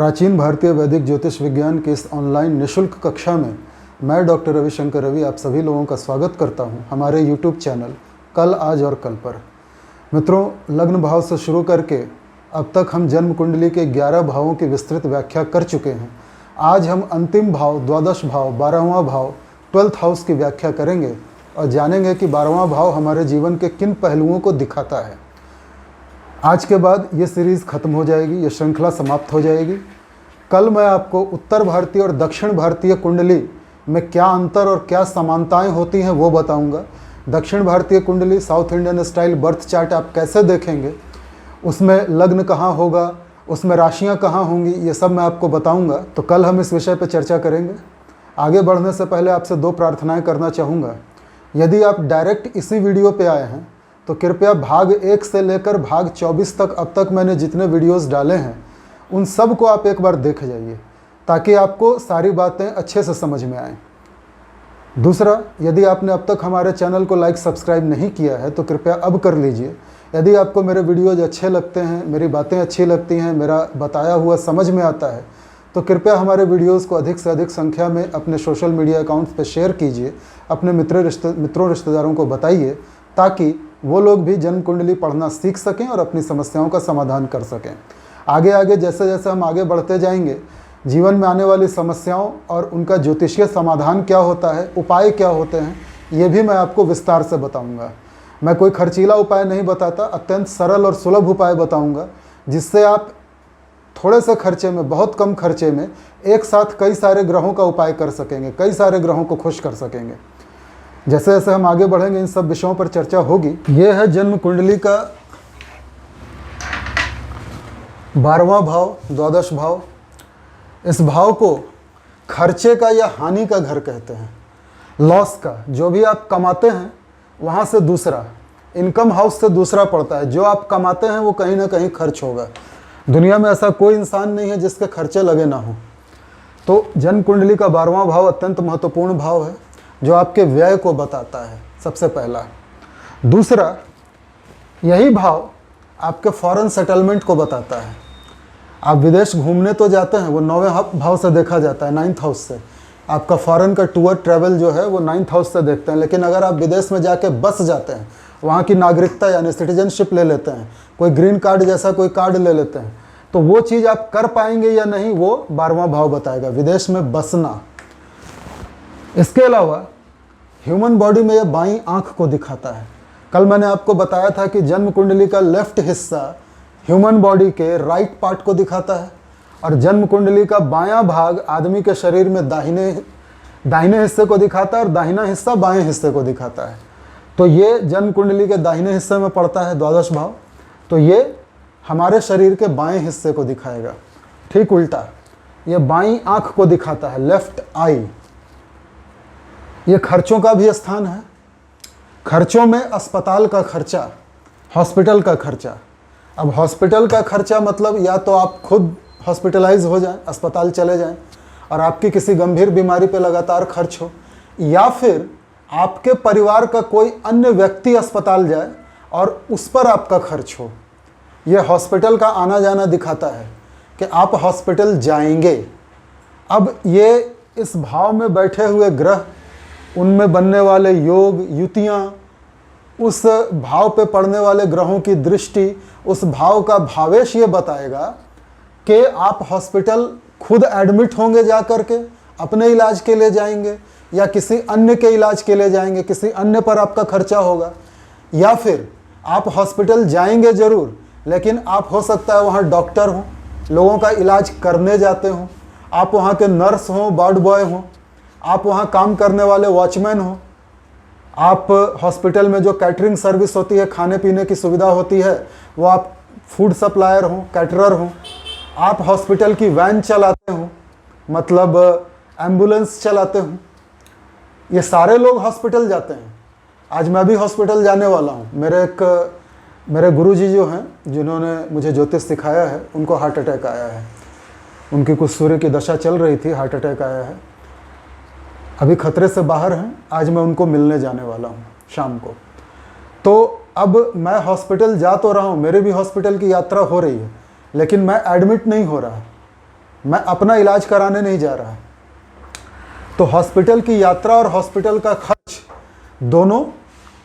प्राचीन भारतीय वैदिक ज्योतिष विज्ञान की इस ऑनलाइन निःशुल्क कक्षा में मैं डॉक्टर रविशंकर रवि आप सभी लोगों का स्वागत करता हूं हमारे YouTube चैनल कल आज और कल पर। मित्रों, लग्न भाव से शुरू करके अब तक हम जन्म कुंडली के 11 भावों की विस्तृत व्याख्या कर चुके हैं। आज हम अंतिम भाव, द्वादश भाव, 12वां भाव, 12th हाउस की व्याख्या करेंगे और जानेंगे कि 12वां भाव हमारे जीवन के किन पहलुओं को दिखाता है। आज के बाद ये सीरीज़ ख़त्म हो जाएगी, ये श्रृंखला समाप्त हो जाएगी। कल मैं आपको उत्तर भारतीय और दक्षिण भारतीय कुंडली में क्या अंतर और क्या समानताएं होती हैं वो बताऊंगा। दक्षिण भारतीय कुंडली, south Indian style birth chart आप कैसे देखेंगे, उसमें लग्न कहाँ होगा, उसमें राशियाँ कहाँ होंगी, ये सब मैं आपको बताऊंगा। तो कल हम इस विषय पर चर्चा करेंगे। आगे बढ़ने से पहले आपसे 2 प्रार्थनाएँ करना चाहूँगा। यदि आप डायरेक्ट इसी वीडियो पर आए हैं तो कृपया भाग 1 से लेकर भाग 24 तक अब तक मैंने जितने वीडियोस डाले हैं उन सब को आप एक बार देख जाइए ताकि आपको सारी बातें अच्छे से समझ में आएँ। दूसरा, यदि आपने अब तक हमारे चैनल को लाइक सब्सक्राइब नहीं किया है तो कृपया अब कर लीजिए। यदि आपको मेरे वीडियोज अच्छे लगते हैं, मेरी बातें अच्छी लगती हैं, मेरा बताया हुआ समझ में आता है तो कृपया हमारे वीडियोज़ को अधिक से अधिक संख्या में अपने सोशल मीडिया अकाउंट्स पर शेयर कीजिए, अपने मित्रों रिश्तेदारों को बताइए ताकि वो लोग भी जन्म कुंडली पढ़ना सीख सकें और अपनी समस्याओं का समाधान कर सकें। आगे आगे जैसे जैसे हम आगे बढ़ते जाएंगे, जीवन में आने वाली समस्याओं और उनका ज्योतिषीय समाधान क्या होता है, उपाय क्या होते हैं, ये भी मैं आपको विस्तार से बताऊंगा। मैं कोई खर्चीला उपाय नहीं बताता, अत्यंत सरल और सुलभ उपाय बताऊंगा जिससे आप थोड़े से खर्चे में, बहुत कम खर्चे में एक साथ कई सारे ग्रहों का उपाय कर सकेंगे, कई सारे ग्रहों को खुश कर सकेंगे। जैसे जैसे हम आगे बढ़ेंगे इन सब विषयों पर चर्चा होगी। ये है जन्म कुंडली का 12वां भाव, द्वादश भाव। इस भाव को खर्चे का या हानि का घर कहते हैं, लॉस का। जो भी आप कमाते हैं वहाँ से दूसरा, इनकम हाउस से दूसरा पड़ता है। जो आप कमाते हैं वो कहीं ना कहीं खर्च होगा। दुनिया में ऐसा कोई इंसान नहीं है जिसके खर्चे लगे ना हो। तो जन्म कुंडली का 12वां भाव अत्यंत महत्वपूर्ण भाव है जो आपके व्यय को बताता है, सबसे पहला। दूसरा, यही भाव आपके फॉरेन सेटलमेंट को बताता है। आप विदेश घूमने तो जाते हैं, वो 9वें भाव से देखा जाता है, 9th हाउस से। आपका फॉरेन का टूर ट्रैवल जो है वो 9th हाउस से देखते हैं। लेकिन अगर आप विदेश में जाके बस जाते हैं, वहाँ की नागरिकता यानी सिटीजनशिप ले लेते हैं, कोई ग्रीन कार्ड जैसा कोई कार्ड ले लेते हैं, तो वो चीज़ आप कर पाएंगे या नहीं वो 12वां भाव बताएगा, विदेश में बसना। इसके अलावा ह्यूमन बॉडी में यह बाईं आंख को दिखाता है। कल मैंने आपको बताया था कि जन्म कुंडली का लेफ्ट हिस्सा ह्यूमन बॉडी के राइट पार्ट को दिखाता है और जन्म कुंडली का बायां भाग आदमी के शरीर में दाहिने हिस्से को दिखाता है और दाहिना हिस्सा बाएं हिस्से को दिखाता है। तो ये जन्म कुंडली के दाहिने हिस्से में पड़ता है द्वादश भाव, तो ये हमारे शरीर के बाएं हिस्से को दिखाएगा। ठीक उल्टा ये बाईं आंख को दिखाता है, लेफ्ट आई। ये खर्चों का भी स्थान है। खर्चों में अस्पताल का खर्चा, हॉस्पिटल का खर्चा। अब हॉस्पिटल का खर्चा मतलब या तो आप खुद हॉस्पिटलाइज हो जाएं, अस्पताल चले जाएं और आपकी किसी गंभीर बीमारी पे लगातार खर्च हो, या फिर आपके परिवार का कोई अन्य व्यक्ति अस्पताल जाए और उस पर आपका खर्च हो। यह हॉस्पिटल का आना जाना दिखाता है कि आप हॉस्पिटल जाएंगे। अब ये इस भाव में बैठे हुए ग्रह, उनमें बनने वाले योग, युतियाँ, उस भाव पे पड़ने वाले ग्रहों की दृष्टि, उस भाव का भावेश ये बताएगा कि आप हॉस्पिटल खुद एडमिट होंगे जा कर के, अपने इलाज के लिए जाएंगे या किसी अन्य के इलाज के लिए जाएंगे, किसी अन्य पर आपका खर्चा होगा। या फिर आप हॉस्पिटल जाएंगे ज़रूर, लेकिन आप हो सकता है वहाँ डॉक्टर हों, लोगों का इलाज करने जाते हों, आप वहाँ के नर्स हों, वार्ड बॉय हों, आप वहाँ काम करने वाले वॉचमैन हो, आप हॉस्पिटल में जो कैटरिंग सर्विस होती है, खाने पीने की सुविधा होती है, वो आप फूड सप्लायर हो, कैटरर हो, आप हॉस्पिटल की वैन चलाते हो, मतलब एम्बुलेंस चलाते हो। ये सारे लोग हॉस्पिटल जाते हैं। आज मैं भी हॉस्पिटल जाने वाला हूँ। मेरे गुरुजी जो हैं, जिन्होंने मुझे ज्योतिष सिखाया है, उनको हार्ट अटैक आया है। उनकी कुछ सूर्य की दशा चल रही थी, हार्ट अटैक आया है। अभी खतरे से बाहर हैं। आज मैं उनको मिलने जाने वाला हूँ शाम को। तो अब मैं हॉस्पिटल जा तो रहा हूँ, मेरे भी हॉस्पिटल की यात्रा हो रही है, लेकिन मैं एडमिट नहीं हो रहा। मैं अपना इलाज कराने नहीं जा रहा। तो हॉस्पिटल की यात्रा और हॉस्पिटल का खर्च दोनों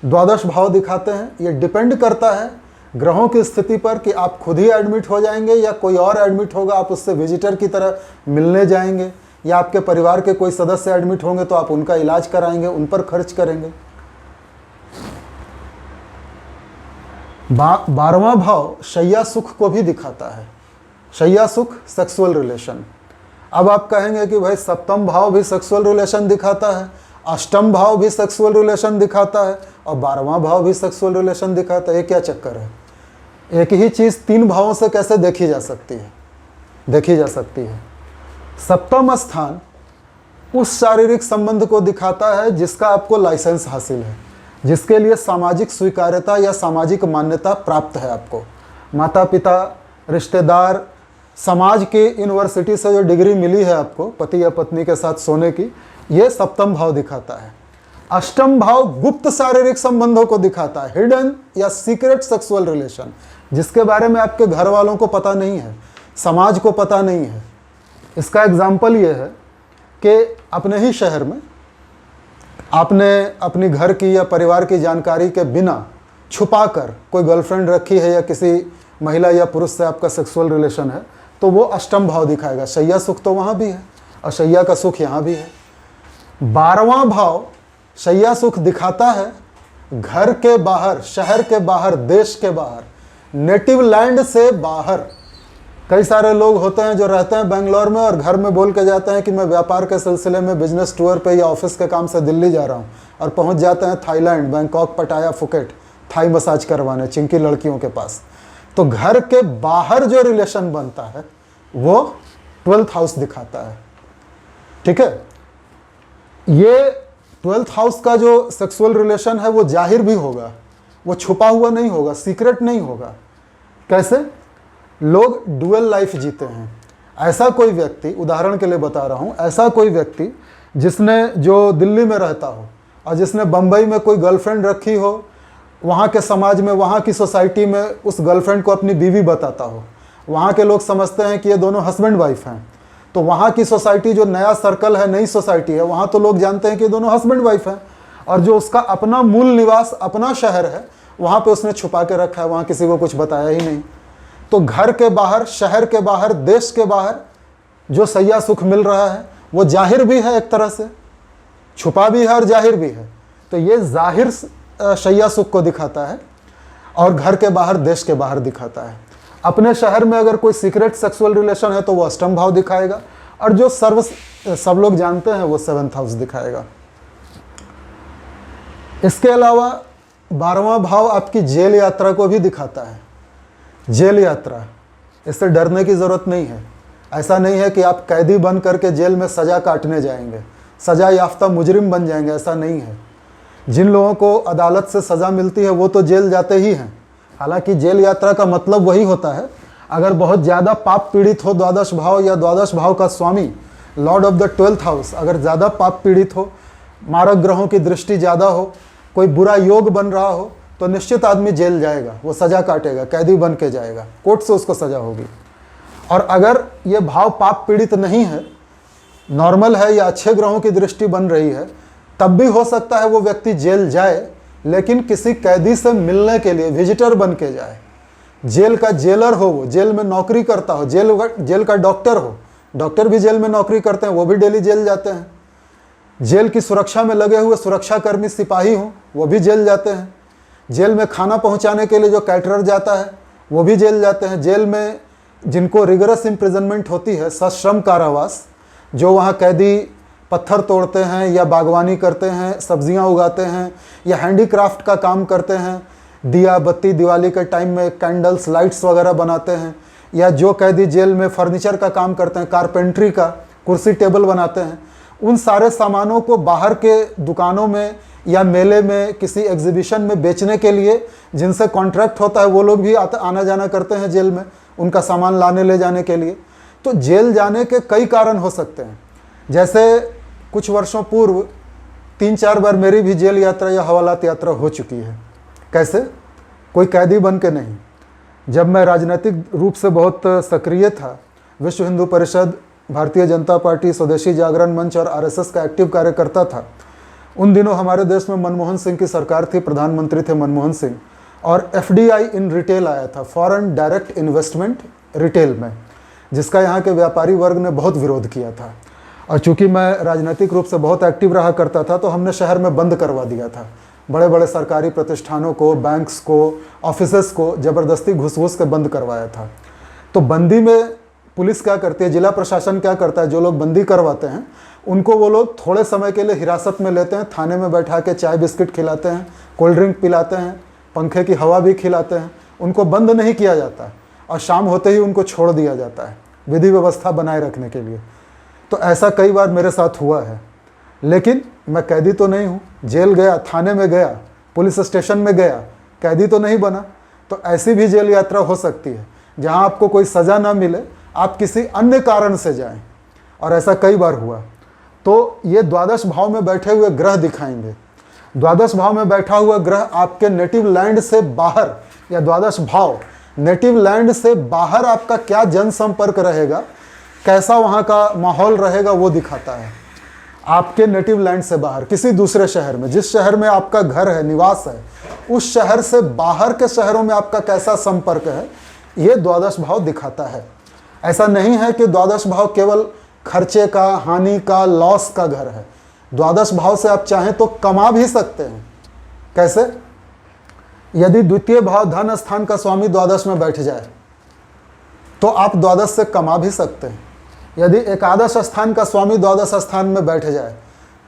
द्वादश भाव दिखाते हैं। ये डिपेंड करता है ग्रहों की स्थिति पर कि आप खुद ही एडमिट हो जाएंगे या कोई और एडमिट होगा, आप उससे विजिटर की तरह मिलने जाएंगे, या आपके परिवार के कोई सदस्य एडमिट होंगे तो आप उनका इलाज कराएंगे, उन पर खर्च करेंगे। 12वां भाव शैया सुख को भी दिखाता है। शैया सुख सेक्सुअल रिलेशन। अब आप कहेंगे कि भाई सप्तम भाव भी सेक्सुअल रिलेशन दिखाता है, अष्टम भाव भी सेक्सुअल रिलेशन दिखाता है और 12वां भाव भी सेक्सुअल रिलेशन दिखाता है, ये क्या चक्कर है? एक ही चीज़ 3 भावों से कैसे देखी जा सकती है? देखी जा सकती है। सप्तम स्थान उस शारीरिक संबंध को दिखाता है जिसका आपको लाइसेंस हासिल है, जिसके लिए सामाजिक स्वीकार्यता या सामाजिक मान्यता प्राप्त है आपको। माता पिता, रिश्तेदार, समाज की यूनिवर्सिटी से जो डिग्री मिली है आपको पति या पत्नी के साथ सोने की, ये सप्तम भाव दिखाता है। अष्टम भाव गुप्त शारीरिक संबंधों को दिखाता है, हिडन या सीक्रेट सेक्सुअल रिलेशन, जिसके बारे में आपके घर वालों को पता नहीं है, समाज को पता नहीं है। इसका एग्जाम्पल ये है कि अपने ही शहर में आपने अपनी घर की या परिवार की जानकारी के बिना छुपाकर कोई गर्लफ्रेंड रखी है या किसी महिला या पुरुष से आपका सेक्सुअल रिलेशन है, तो वो अष्टम भाव दिखाएगा। शैया सुख तो वहाँ भी है और शैया का सुख यहाँ भी है। 12वां भाव शैया सुख दिखाता है घर के बाहर, शहर के बाहर, देश के बाहर, नेटिव लैंड से बाहर। कई सारे लोग होते हैं जो रहते हैं बेंगलोर में और घर में बोल के जाते हैं कि मैं व्यापार के सिलसिले में बिजनेस टूर पे या ऑफिस के काम से दिल्ली जा रहा हूँ, और पहुँच जाते हैं थाईलैंड, बैंकॉक, पटाया, फुकेट थाई मसाज करवाने चिंकी लड़कियों के पास। तो घर के बाहर जो रिलेशन बनता है वो 12th हाउस दिखाता है। ठीक है, ये 12th हाउस का जो सेक्सुअल रिलेशन है वो जाहिर भी होगा, वो छुपा हुआ नहीं होगा, सीक्रेट नहीं होगा। कैसे? लोग डुअल लाइफ जीते हैं। ऐसा कोई व्यक्ति, उदाहरण के लिए बता रहा हूँ, ऐसा कोई व्यक्ति जिसने, जो दिल्ली में रहता हो और जिसने बम्बई में कोई गर्लफ्रेंड रखी हो, वहाँ के समाज में, वहाँ की सोसाइटी में उस गर्लफ्रेंड को अपनी बीवी बताता हो, वहाँ के लोग समझते हैं कि ये दोनों हस्बैंड वाइफ हैं, तो वहाँ की सोसाइटी जो नया सर्कल है, नई सोसाइटी है, वहाँ तो लोग जानते हैं कि ये दोनों हस्बैंड वाइफ हैं, और जो उसका अपना मूल निवास, अपना शहर है, वहाँ पे उसने छुपा के रखा है, वहाँ किसी को कुछ बताया ही नहीं। तो घर के बाहर, शहर के बाहर, देश के बाहर जो शैया सुख मिल रहा है वो जाहिर भी है, एक तरह से छुपा भी है और जाहिर भी है। तो ये जाहिर शैया सुख को दिखाता है और घर के बाहर, देश के बाहर दिखाता है। अपने शहर में अगर कोई सीक्रेट सेक्सुअल रिलेशन है तो वो अष्टम भाव दिखाएगा, और जो सब लोग जानते हैं वो 7th हाउस दिखाएगा। इसके अलावा 12वां भाव आपकी जेल यात्रा को भी दिखाता है। जेल यात्रा, इससे डरने की ज़रूरत नहीं है। ऐसा नहीं है कि आप कैदी बन करके जेल में सज़ा काटने जाएंगे, सज़ा याफ्ता मुजरिम बन जाएंगे, ऐसा नहीं है। जिन लोगों को अदालत से सज़ा मिलती है वो तो जेल जाते ही हैं। हालांकि जेल यात्रा का मतलब वही होता है, अगर बहुत ज़्यादा पाप पीड़ित हो द्वादश भाव, या द्वादश भाव का स्वामी lord of the 12th house अगर ज़्यादा पाप पीड़ित हो, मारक ग्रहों की दृष्टि ज़्यादा हो, कोई बुरा योग बन रहा हो, तो निश्चित आदमी जेल जाएगा, वो सज़ा काटेगा, कैदी बन के जाएगा, कोर्ट से उसको सज़ा होगी। और अगर ये भाव पाप पीड़ित नहीं है, नॉर्मल है या अच्छे ग्रहों की दृष्टि बन रही है, तब भी हो सकता है वो व्यक्ति जेल जाए, लेकिन किसी कैदी से मिलने के लिए विजिटर बन के जाए। जेल का जेलर हो, वो जेल में नौकरी करता हो, जेल का डॉक्टर हो, डॉक्टर भी जेल में नौकरी करते हैं, वो भी डेली जेल जाते हैं। जेल की सुरक्षा में लगे हुए सुरक्षाकर्मी सिपाही हों, वो भी जेल जाते हैं। जेल में खाना पहुंचाने के लिए जो कैटरर जाता है वो भी जेल जाते हैं। जेल में जिनको रिगरस इम्प्रिजनमेंट होती है, सश्रम कारावास, जो वहाँ कैदी पत्थर तोड़ते हैं या बागवानी करते हैं, सब्जियां उगाते हैं या हैंडीक्राफ्ट का काम करते हैं, दिया बत्ती दिवाली के टाइम में कैंडल्स, लाइट्स वगैरह बनाते हैं, या जो कैदी जेल में फर्नीचर का काम करते हैं, कारपेंट्री का, कुर्सी टेबल बनाते हैं, उन सारे सामानों को बाहर के दुकानों में या मेले में, किसी एग्जीबिशन में बेचने के लिए जिनसे कॉन्ट्रैक्ट होता है, वो लोग भी आना जाना करते हैं जेल में, उनका सामान लाने ले जाने के लिए। तो जेल जाने के कई कारण हो सकते हैं। जैसे कुछ वर्षों पूर्व 3-4 बार मेरी भी जेल यात्रा या हवालात यात्रा हो चुकी है। कैसे? कोई कैदी बन के नहीं। जब मैं राजनीतिक रूप से बहुत सक्रिय था, विश्व हिंदू परिषद, भारतीय जनता पार्टी, स्वदेशी जागरण मंच और आरएसएस का एक्टिव कार्यकर्ता था। उन दिनों हमारे देश में मनमोहन सिंह की सरकार थी, प्रधानमंत्री थे मनमोहन सिंह, और एफडीआई इन रिटेल आया था, फॉरेन डायरेक्ट इन्वेस्टमेंट रिटेल में, जिसका यहाँ के व्यापारी वर्ग ने बहुत विरोध किया था। और चूंकि मैं राजनीतिक रूप से बहुत एक्टिव रहा करता था, तो हमने शहर में बंद करवा दिया था। बड़े बड़े सरकारी प्रतिष्ठानों को, बैंक्स को, ऑफिसेस को ज़बरदस्ती घुस घुस के बंद करवाया था। तो बंदी में पुलिस क्या करती है, जिला प्रशासन क्या करता है, जो लोग बंदी करवाते हैं उनको वो लोग थोड़े समय के लिए हिरासत में लेते हैं, थाने में बैठा के चाय बिस्किट खिलाते हैं, कोल्ड ड्रिंक पिलाते हैं, पंखे की हवा भी खिलाते हैं। उनको बंद नहीं किया जाता और शाम होते ही उनको छोड़ दिया जाता है, विधि व्यवस्था बनाए रखने के लिए। तो ऐसा कई बार मेरे साथ हुआ है, लेकिन मैं कैदी तो नहीं हूँ। जेल गया, थाने में गया, पुलिस स्टेशन में गया, कैदी तो नहीं बना। तो ऐसी भी जेल यात्रा हो सकती है जहाँ आपको कोई सज़ा ना मिले, आप किसी अन्य कारण से जाएं, और ऐसा कई बार हुआ। तो ये द्वादश भाव में बैठे हुए ग्रह दिखाएंगे। द्वादश भाव में बैठा हुआ ग्रह आपके नेटिव लैंड से बाहर, या द्वादश भाव नेटिव लैंड से बाहर आपका क्या जनसंपर्क रहेगा, कैसा वहाँ का माहौल रहेगा, वो दिखाता है। आपके नेटिव लैंड से बाहर किसी दूसरे शहर में, जिस शहर में आपका घर है, निवास है, उस शहर से बाहर के शहरों में आपका कैसा संपर्क है, ये द्वादश भाव दिखाता है। ऐसा नहीं है कि द्वादश भाव केवल खर्चे का, हानि का, लॉस का घर है। द्वादश भाव से आप चाहें तो कमा भी सकते हैं। कैसे? यदि द्वितीय भाव धन स्थान का स्वामी द्वादश में बैठ जाए तो आप द्वादश से कमा भी सकते हैं। यदि एकादश स्थान का स्वामी द्वादश स्थान में बैठ जाए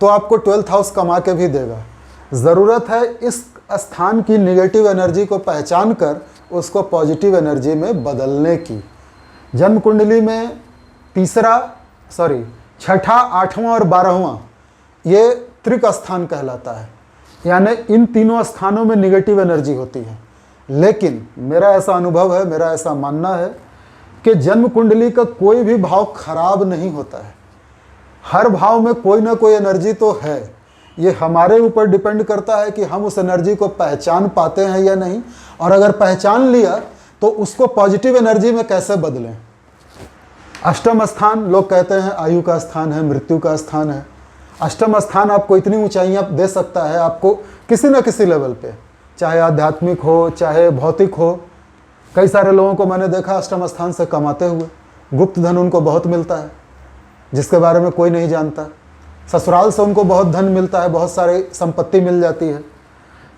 तो आपको 12th हाउस कमा के भी देगा। ज़रूरत है इस स्थान की नेगेटिव एनर्जी को पहचान कर उसको पॉजिटिव एनर्जी में बदलने की। जन्म कुंडली में छठा, 8वां और 12वां ये त्रिक स्थान कहलाता है, यानी इन तीनों स्थानों में नेगेटिव एनर्जी होती है। लेकिन मेरा ऐसा अनुभव है, मेरा ऐसा मानना है कि जन्म कुंडली का कोई भी भाव खराब नहीं होता है। हर भाव में कोई ना कोई एनर्जी तो है। ये हमारे ऊपर डिपेंड करता है कि हम उस एनर्जी को पहचान पाते हैं या नहीं, और अगर पहचान लिया तो उसको पॉजिटिव एनर्जी में कैसे बदलें। अष्टम स्थान लोग कहते हैं आयु का स्थान है, मृत्यु का स्थान है। अष्टम स्थान आपको इतनी ऊंचाइयां दे सकता है, आपको किसी न किसी लेवल पे, चाहे आध्यात्मिक हो, चाहे भौतिक हो। कई सारे लोगों को मैंने देखा अष्टम स्थान से कमाते हुए, गुप्त धन उनको बहुत मिलता है जिसके बारे में कोई नहीं जानता। ससुराल से उनको बहुत धन मिलता है, बहुत सारी संपत्ति मिल जाती है।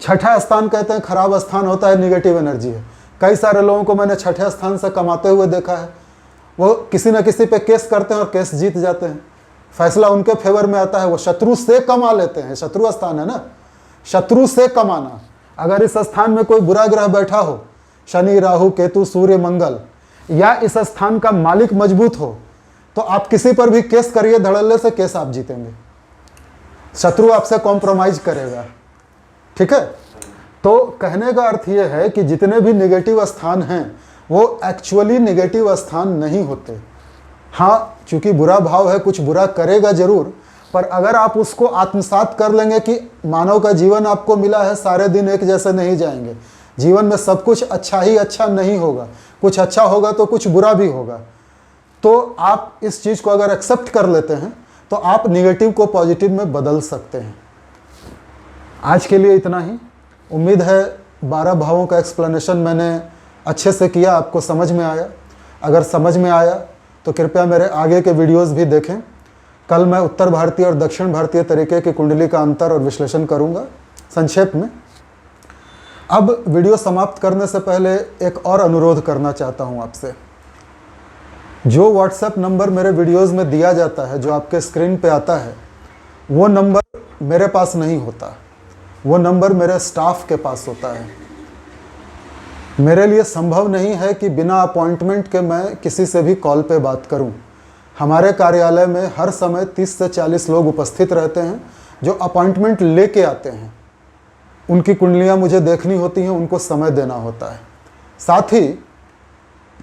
छठा स्थान कहते हैं खराब स्थान होता है, निगेटिव एनर्जी है। कई सारे लोगों को मैंने छठे स्थान से कमाते हुए देखा है। वो किसी न किसी पे केस करते हैं और केस जीत जाते हैं, फैसला उनके फेवर में आता है, वो शत्रु से कमा लेते हैं। शत्रु स्थान है ना, शत्रु से कमाना। अगर इस स्थान में कोई बुरा ग्रह बैठा हो, शनि, राहु, केतु, सूर्य, मंगल, या इस स्थान का मालिक मजबूत हो, तो आप किसी पर भी केस करिए, धड़ल्ले से केस आप जीतेंगे। शत्रु आपसे कॉम्प्रोमाइज करेगा। ठीक है? तो कहने का अर्थ यह है कि जितने भी नेगेटिव स्थान हैं वो एक्चुअली नेगेटिव स्थान नहीं होते। हाँ, चूंकि बुरा भाव है, कुछ बुरा करेगा जरूर, पर अगर आप उसको आत्मसात कर लेंगे कि मानव का जीवन आपको मिला है, सारे दिन एक जैसे नहीं जाएंगे, जीवन में सब कुछ अच्छा ही अच्छा नहीं होगा, कुछ अच्छा होगा तो कुछ बुरा भी होगा। तो आप इस चीज़ को अगर एक्सेप्ट कर लेते हैं तो आप नेगेटिव को पॉजिटिव में बदल सकते हैं। आज के लिए इतना ही। उम्मीद है 12 भावों का एक्सप्लेनेशन मैंने अच्छे से किया, आपको समझ में आया। अगर समझ में आया तो कृपया मेरे आगे के वीडियोस भी देखें। कल मैं उत्तर भारतीय और दक्षिण भारतीय तरीके की कुंडली का अंतर और विश्लेषण करूंगा संक्षेप में। अब वीडियो समाप्त करने से पहले एक और अनुरोध करना चाहता हूं आपसे। जो व्हाट्सएप नंबर मेरे वीडियोस में दिया जाता है, जो आपके स्क्रीन पे आता है, वो नंबर मेरे पास नहीं होता, वो नंबर मेरे स्टाफ के पास होता है। मेरे लिए संभव नहीं है कि बिना अपॉइंटमेंट के मैं किसी से भी कॉल पे बात करूं। हमारे कार्यालय में हर समय 30 से 40 लोग उपस्थित रहते हैं जो अपॉइंटमेंट लेके आते हैं। उनकी कुंडलियां मुझे देखनी होती हैं, उनको समय देना होता है। साथ ही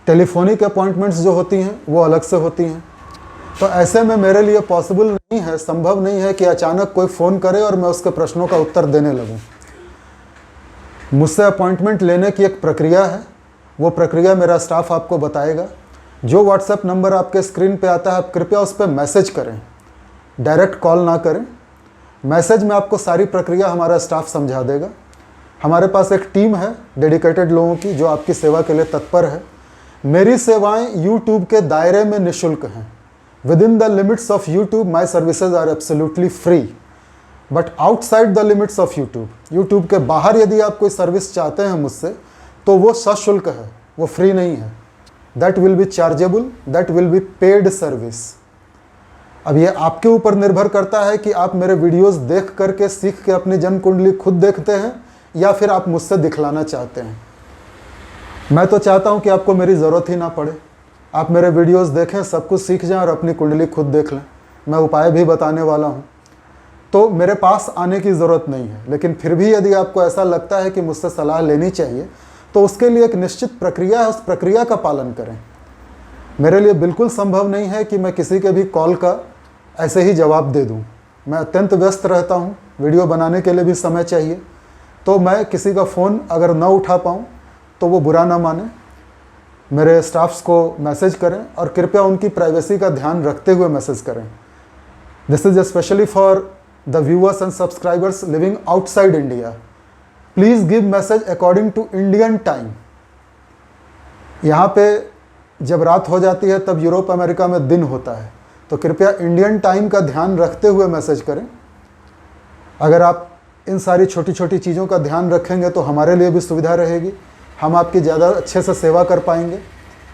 टेलीफोनिक अपॉइंटमेंट्स जो होती हैं वो अलग से होती हैं। तो ऐसे में मेरे लिए पॉसिबल नहीं है, संभव नहीं है कि अचानक कोई फ़ोन करे और मैं उसके प्रश्नों का उत्तर देने लगूं। मुझसे अपॉइंटमेंट लेने की एक प्रक्रिया है, वो प्रक्रिया मेरा स्टाफ आपको बताएगा। जो व्हाट्सएप नंबर आपके स्क्रीन पे आता है आप कृपया उस पर मैसेज करें, डायरेक्ट कॉल ना करें। मैसेज में आपको सारी प्रक्रिया हमारा स्टाफ समझा देगा। हमारे पास एक टीम है डेडिकेटेड लोगों की जो आपकी सेवा के लिए तत्पर है। मेरी सेवाएं YouTube के दायरे में निःशुल्क हैं। Within the limits of YouTube my services are absolutely free, but outside the limits of YouTube के बाहर यदि आप कोई सर्विस चाहते हैं मुझसे तो वो सशुल्क है, वो फ्री नहीं है। That will be chargeable, that will be paid service. अब ये आपके ऊपर निर्भर करता है कि आप मेरे वीडियोस देख करके सीख के अपनी जन्म कुंडली खुद देखते हैं या फिर आप मुझसे दिखलाना चाहते हैं। मैं तो चाहता हूं कि आपको मेरी ज़रूरत ही ना पड़े, आप मेरे वीडियोस देखें, सब कुछ सीख जाएं और अपनी कुंडली खुद देख लें। मैं उपाय भी बताने वाला हूं, तो मेरे पास आने की ज़रूरत नहीं है। लेकिन फिर भी यदि आपको ऐसा लगता है कि मुझसे सलाह लेनी चाहिए तो उसके लिए एक निश्चित प्रक्रिया है, उस प्रक्रिया का पालन करें। मेरे लिए बिल्कुल संभव नहीं है कि मैं किसी के भी कॉल का ऐसे ही जवाब दे दूं। मैं अत्यंत व्यस्त रहता हूं, वीडियो बनाने के लिए भी समय चाहिए, तो मैं किसी का फ़ोन अगर न उठा पाऊं तो वो बुरा ना माने। मेरे स्टाफ्स को मैसेज करें और कृपया उनकी प्राइवेसी का ध्यान रखते हुए मैसेज करें। This is specially for the viewers and subscribers living outside India. Please give message according to Indian time. यहाँ पे जब रात हो जाती है तब यूरोप अमेरिका में दिन होता है, तो कृपया इंडियन टाइम का ध्यान रखते हुए मैसेज करें। अगर आप इन सारी छोटी छोटी चीज़ों का ध्यान रखेंगे तो हमारे लिए भी सुविधा रहेगी, हम आपकी ज़्यादा अच्छे से सेवा कर पाएंगे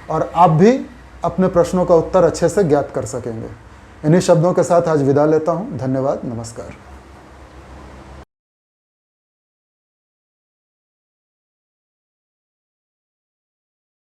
और आप भी अपने प्रश्नों का उत्तर अच्छे से ज्ञात कर सकेंगे। इन्हीं शब्दों के साथ आज विदा लेता हूँ। धन्यवाद, नमस्कार।